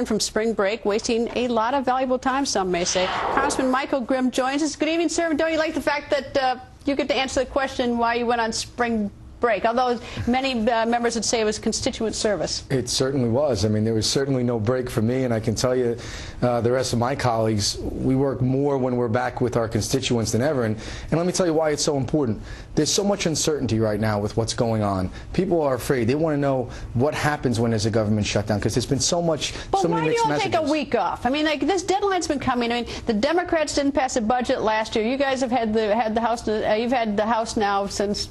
from spring break, wasting a lot of valuable time, some may say. Congressman Michael Grimm joins us. Good evening, sir. Don't you like the fact that you get to answer the question why you went on spring break, although many members would say it was constituent service? It certainly was. I mean, there was certainly no break for me, and I can tell you the rest of my colleagues, we work more when we're back with our constituents than ever. And let me tell you why it's so important. There's so much uncertainty right now with what's going on. People are afraid. They want to know what happens when there's a government shutdown, because there's been so many mixed messages. But why do you all take a week off? I mean, like, this deadline's been coming. I mean, the Democrats didn't pass a budget last year. You guys have had the House. You've had the House now since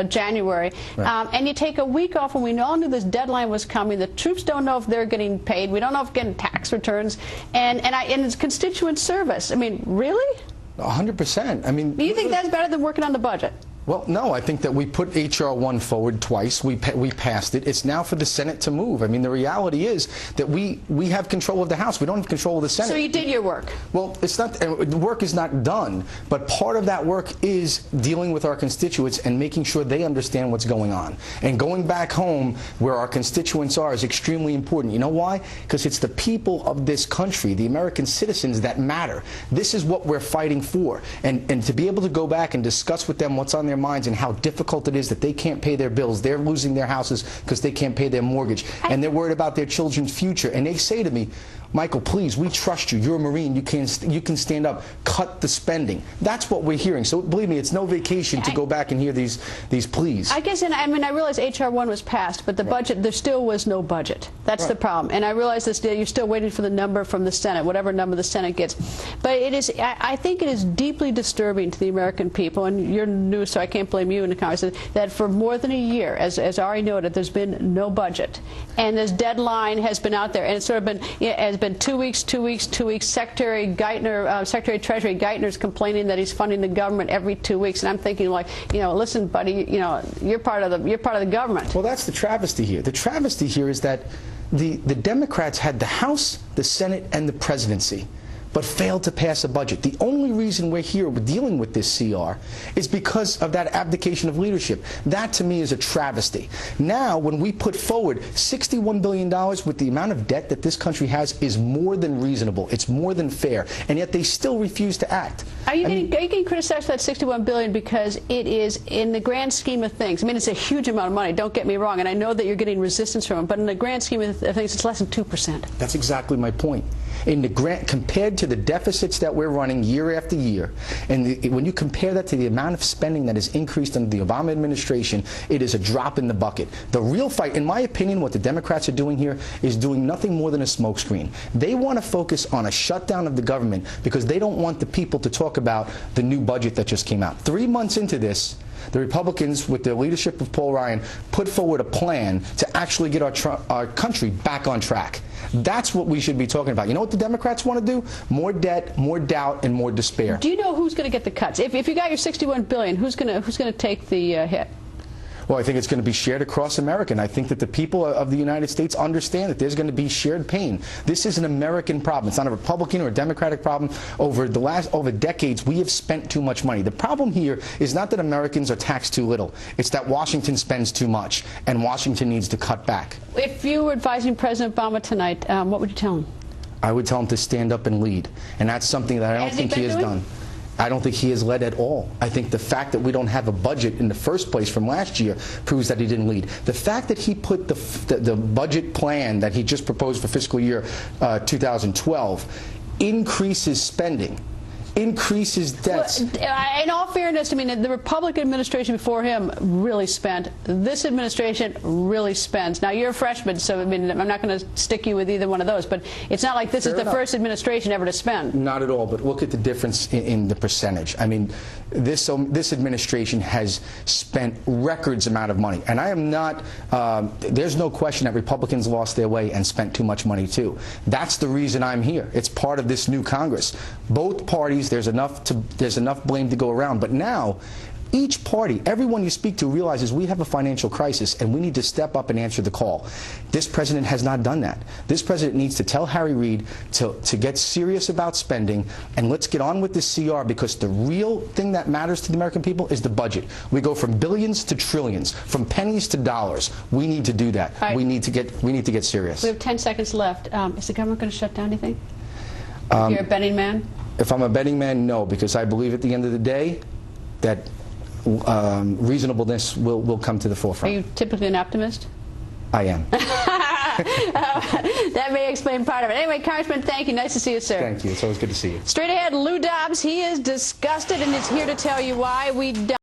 January, right. And you take a week off when we all knew this deadline was coming. The troops don't know if they're getting paid. We don't know if they're getting tax returns, and it's constituent service. I mean, really? 100%. I mean, do you think that's better than working on the budget? Well, no, I think that we put H.R. 1 forward twice. We passed it. It's now for the Senate to move. I mean, the reality is that we have control of the House. We don't have control of the Senate. So you did your work. Well, it's not. The work is not done. But part of that work is dealing with our constituents and making sure they understand what's going on. And going back home where our constituents are is extremely important. You know why? Because it's the people of this country, the American citizens, that matter. This is what we're fighting for. And to be able to go back and discuss with them what's on their minds and how difficult it is that they can't pay their bills, they're losing their houses because they can't pay their mortgage, and they're worried about their children's future, and they say to me, Michael, please, we trust you. You're a Marine. You can stand up. Cut the spending. That's what we're hearing. So believe me, it's no vacation to go back and hear these pleas. I guess, and I mean, I realize H.R. 1 was passed, but the budget, there still was no budget. That's the problem. And I realize this, you're still waiting for the number from the Senate, whatever number the Senate gets. But it is, I think it is deeply disturbing to the American people, and you're new, so I can't blame you in the Congress, that for more than a year, as already noted, there's been no budget. And this deadline has been out there, and it's sort of been, has been 2 weeks, 2 weeks, 2 weeks. Secretary Geithner, Secretary of Treasury Geithner's complaining that he's funding the government every 2 weeks, and I'm thinking, like, listen, buddy, you're part of the government. Well, that's the travesty here. The travesty here is that the Democrats had the House, the Senate, and the presidency, but failed to pass a budget. The only reason we're here dealing with this CR is because of that abdication of leadership. That, to me, is a travesty. Now, when we put forward $61 billion with the amount of debt that this country has is more than reasonable. It's more than fair. And yet they still refuse to act. Are you getting criticized for that $61 billion because it is, in the grand scheme of things, I mean, it's a huge amount of money, don't get me wrong, and I know that you're getting resistance from it, but in the grand scheme of things, it's less than 2%. That's exactly my point. Compared to the deficits that we're running year after year, and when you compare that to the amount of spending that has increased under the Obama administration, it is a drop in the bucket. The real fight, in my opinion, what the Democrats are doing here is doing nothing more than a smokescreen. They want to focus on a shutdown of the government because they don't want the people to talk about the new budget that just came out. 3 months into this, the Republicans, with the leadership of Paul Ryan, put forward a plan to actually get our country back on track. That's what we should be talking about. You know what the Democrats want to do? More debt, more doubt, and more despair. Do you know who's going to get the cuts? If you got your $61 billion, who's going to take the hit? Well, I think it's going to be shared across America, and I think that the people of the United States understand that there's going to be shared pain. This is an American problem. It's not a Republican or a Democratic problem. Over decades, we have spent too much money. The problem here is not that Americans are taxed too little. It's that Washington spends too much, and Washington needs to cut back. If you were advising President Obama tonight, what would you tell him? I would tell him to stand up and lead, and that's something that I don't think he has done. I don't think he has led at all. I think the fact that we don't have a budget in the first place from last year proves that he didn't lead. The fact that he put the budget plan that he just proposed for fiscal year 2012 increases spending, increases debts. Well, in all fairness, I mean, the Republican administration before him really spent. This administration really spends. Now, you're a freshman, so I mean, I'm not going to stick you with either one of those, but it's not like this is the first administration ever to spend. Not at all, but look at the difference in the percentage. I mean, this administration has spent records amount of money, and I am not, there's no question that Republicans lost their way and spent too much money, too. That's the reason I'm here. It's part of this new Congress. Both parties, there's enough blame to go around, but now each party, everyone you speak to realizes we have a financial crisis and we need to step up and answer the call. This president has not done that. This president needs to tell Harry Reid to get serious about spending, and let's get on with this CR, because the real thing that matters to the American people is the budget. We go from billions to trillions, from pennies to dollars. We need to do that. Right. We need to get serious. We have 10 seconds left. Is the government going to shut down, do you think? If you're a betting man? If I'm a betting man, no, because I believe at the end of the day that reasonableness will come to the forefront. Are you typically an optimist? I am. That may explain part of it. Anyway, Congressman, thank you. Nice to see you, sir. Thank you. It's always good to see you. Straight ahead, Lou Dobbs. He is disgusted and is here to tell you why we don't.